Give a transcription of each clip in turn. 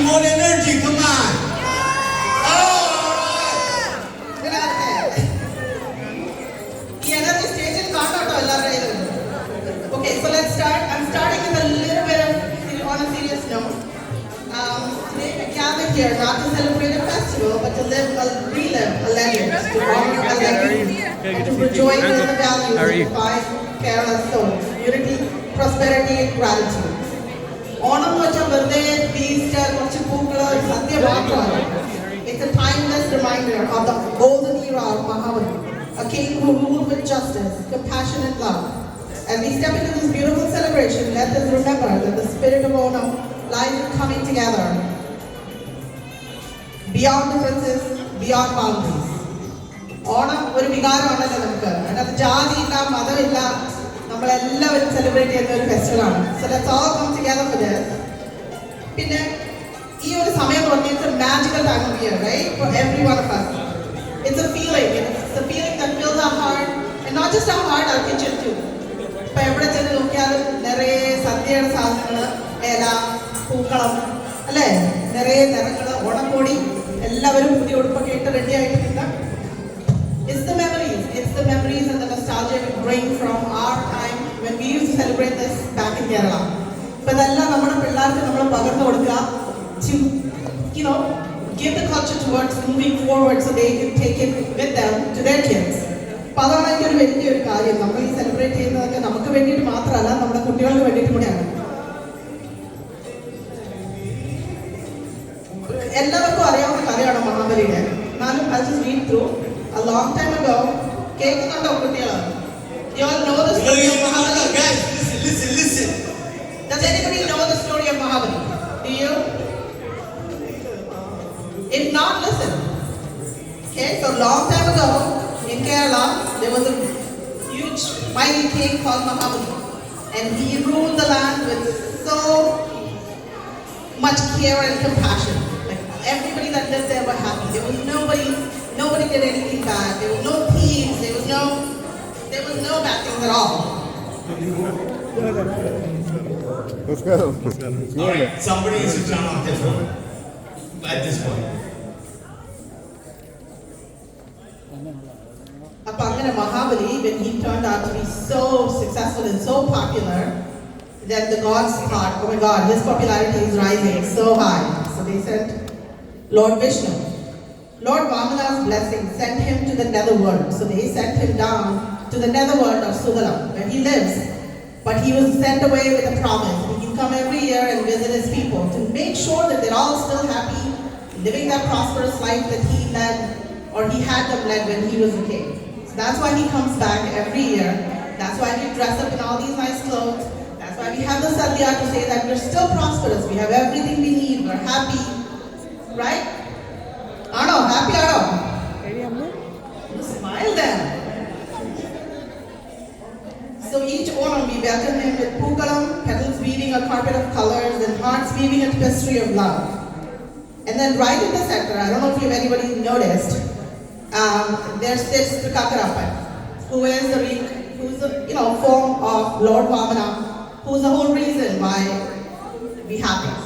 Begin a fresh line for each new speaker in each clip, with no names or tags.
more energy. Come on.
Okay, so let's start. I'm starting with a little bit of on a serious note. Today we gathered here not to celebrate a festival, but to relive a legend, to honor a legacy, and to rejoice in the values that define Kerala's soul: unity, prosperity, and gratitude. Onam vacha verde feast കുറച്ച് പൂക്കള് സദ്യ മാത്രമാണ്. It's a timeless reminder of the golden era of Mahabali, a king who ruled with justice, compassion, and love. As we step into this beautiful celebration, let us remember that the spirit of Onam lies in coming together, beyond differences, beyond boundaries. Onam ഒരു വികാരമാണല്ലോ നമുക്ക്. അതിനകത്ത് ജാതിയില്ല, മതമില്ല, നമ്മളെല്ലാവരും celebrate ചെയ്യുന്ന ഒരു ഫെസ്റ്റിവലാണ്. So let's all come together for this. പിന്നെ ഈ ഒരു സമയം എന്ന് പറഞ്ഞാൽ it's a magical time of year, right? For every one of us. It's a feeling. It's a feeling that fills our heart, and not just our heart, our kitchen too. ഇപ്പൊ എവിടെ ചെന്ന് നോക്കിയാലും നിറയെ സദ്യയുടെ സാധനങ്ങള്, ഇല, പൂക്കളം, അല്ലേ? നിറയെ നിറങ്ങള്, ഓണക്കോടി, എല്ലാവരും പുതിയ ഉടുപ്പൊക്കെ ഇട്ട് റെഡി ആയിട്ടിരിക്കുന്ന. It's the memories and the nostalgia we bring from our time when we used to celebrate this back in Kerala. ഇപ്പൊ ഇതെല്ലാം നമ്മുടെ പിള്ളേർക്ക് നമ്മൾ പകർന്നു കൊടുക്കുക, to give the culture towards moving forward so they can take it with them to their kids. അപ്പൊ അതാണ് അതിന്റെ ഒരു വലിയൊരു കാര്യം. നമ്മൾ ഈ സെലിബ്രേറ്റ് ചെയ്യുന്നതൊക്കെ നമുക്ക് വേണ്ടിയിട്ട് മാത്രമല്ല, നമ്മുടെ കുട്ടികൾക്ക് വേണ്ടിയിട്ട് കൂടെയാണ്. എല്ലാവർക്കും അറിയാവുന്ന കഥയാണ് മഹാബലിയുടെ. എന്നാലും I just read through. A long time ago, കേൾക്കുന്നുണ്ടോ കുട്ടികള്? You all know the story of Mahabali?
Guys, listen.
Does anybody know the story of Mahabali? Do you? If not, listen. Okay, so long time ago in Kerala, there was a huge mighty king called Mahabali, and he ruled the land with so much care and compassion. Like everybody that lived there were happy. There was nobody did anything bad. There was no thieves. There was no bad things at all.
Let's go.
All right, somebody needs to turn off their phone at this point.
Appa angane Mahabali, when he turned out to be so successful and so popular, then the gods thought, oh my God, his popularity is rising so high. So they sent Lord Vishnu. Lord Vamana's blessing sent him to the netherworld. So they sent him down to the netherworld of Sudalam, where he lives. But he was sent away with a promise. He can come every year and visit his people to make sure that they're all still happy, living that prosperous life that he led, or he had them led when he was a king. So that's why he comes back every year. That's why we dress up in all these nice clothes. That's why we have the sadhya to say that we're still prosperous. We have everything we need. We're happy. Right? Ano, happy Ano? Smile then. So each Onam we welcome him with Pookalam, petals weaving a carpet of colors, and hearts weaving a tapestry of love. And then right in the center, I don't know if anybody noticed, there sits Trikakarappan, who is the form of Lord Vamana, who is the whole reason why we have this.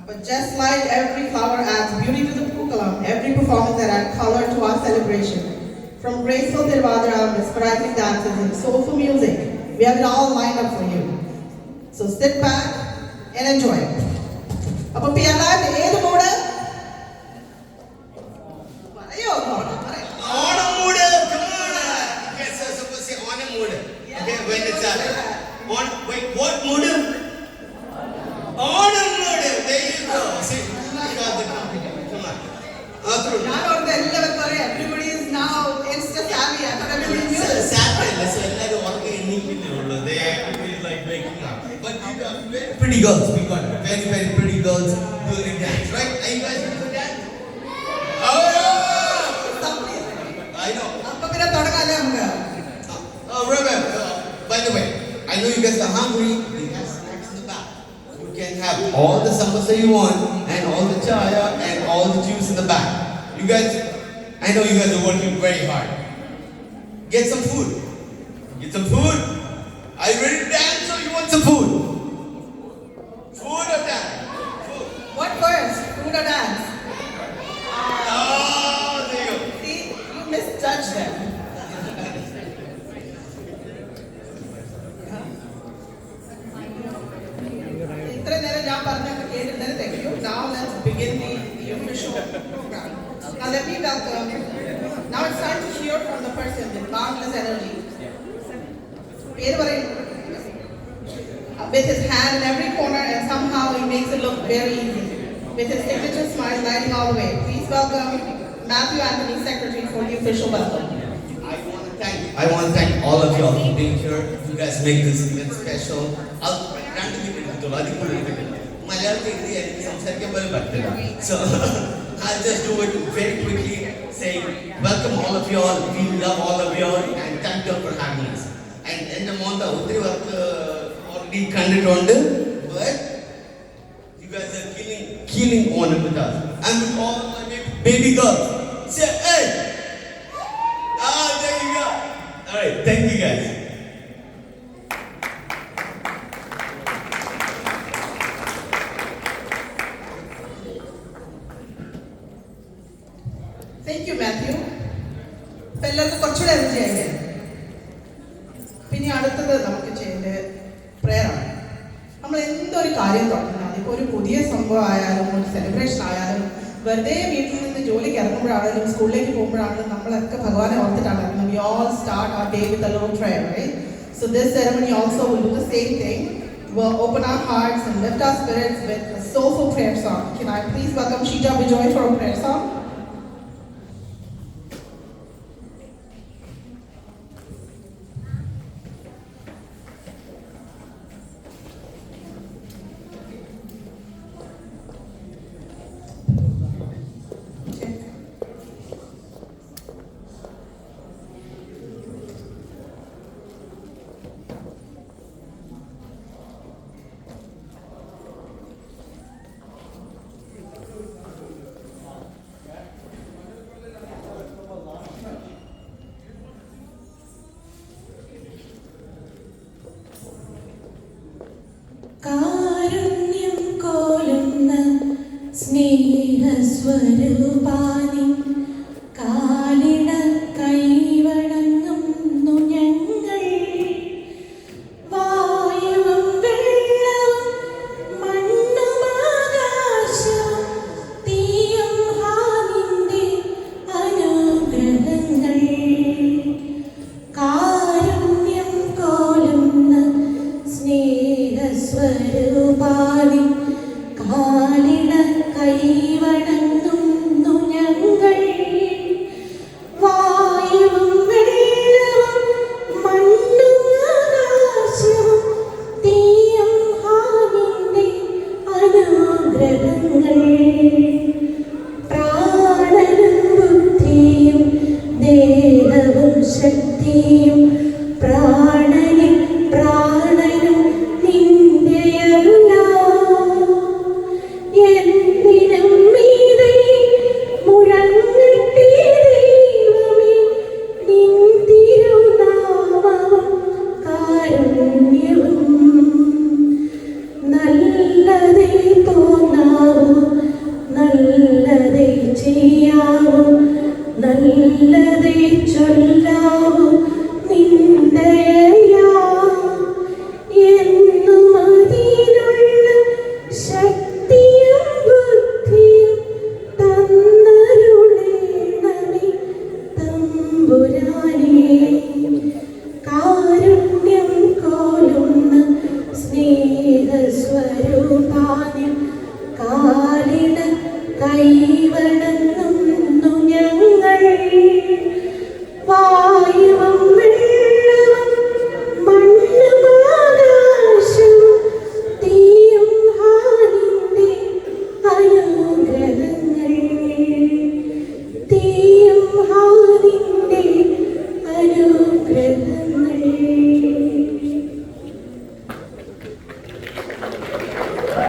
But just like every flower adds beauty to the Pookalam, every performance that adds color to our celebration. From graceful Tiruvadra, mesmerizing dances, and soulful music, we have it all lined up for you. So sit back and enjoy it. Appo piyana ഏത് mood? പറയോ
Onam mood, come on. Okay, so suppose say Onam mood. Okay, when it's wait, what mood? Onam mood. There you go. See, you got the compliment. Come on.
ഞാൻ ഓർത്ത് എല്ലാവർക്കും അറിയാം. Everybody is now Insta savvy. I thought everybody knew this.
Saturday, so എല്ലാവരും ഉറക്കെ എണ്ണീക്കുന്നുള്ളൂ. They actually like waking up. But you got very pretty girls. We got very, very pretty girls doing a dance, right? Are you guys ready for that? Oh! I know.
അപ്പൊ പിന്നെ തുടങ്ങാല്ലേ നമുക്ക്?
Remember, by the way, I know you guys are hungry. We have snacks in the back. You can have all the samosa you want, and all the chaya, and all the juice in the back. You guys, I know you guys are working very hard. Get some food. Get some food. Are you ready to dance or you want some food? Food or dance? Food.
ഞാൻ പറഞ്ഞൊക്കെ കേട്ടിട്ടുണ്ടെങ്കിൽ thank you. Now let's begin the official program. Now let me welcome. Now it's time to hear from the person with boundless energy. പേര് പറയൂ. With his hand in every corner and somehow he makes it look very easy. With his signature smile lighting all the way. Please welcome Matthew Anthony, Secretary, for the official welcome.
I want to thank all of y'all for being here. You guys make this event special. So I'll just do it very quickly. Say welcome all of y'all. We love all of y'all and thank you for having us. And in the month of already conducted, but you guys are killing on it with us. And with all of my baby girls. Say hey. There you go. All right, thank you guys.
Thank you, Matthew. ഇപ്പൊ എല്ലാവർക്കും കുറച്ചുകൂടെ energy ആയില്ലേ? പിന്നെ അടുത്തത് നമുക്ക് ചെയ്യേണ്ട prayer ആണ്. നമ്മൾ എന്തൊരു കാര്യം തുടങ്ങുന്നത്, ഇപ്പോൾ ഒരു പുതിയ സംഭവം ആയാലും ഒരു സെലിബ്രേഷൻ ആയാലും വെറുതെ വീട്ടിൽ നിന്ന് ജോലിക്ക് ഇറങ്ങുമ്പോഴാണെങ്കിലും സ്കൂളിലേക്ക് പോകുമ്പോഴാണെങ്കിലും നമ്മളൊക്കെ ഭഗവാനെ ഓർത്തിട്ടാണ് ഇറങ്ങുന്നത്. We all start our day with a little prayer, right? So this ceremony also will do the same thing. We'll open our hearts and lift our spirits with a soulful prayer song. Can I please welcome Sheeta Bijoy for a prayer song?
കാരുണ്യം കോലുന്ന സ്നേഹസ്വരൂപാ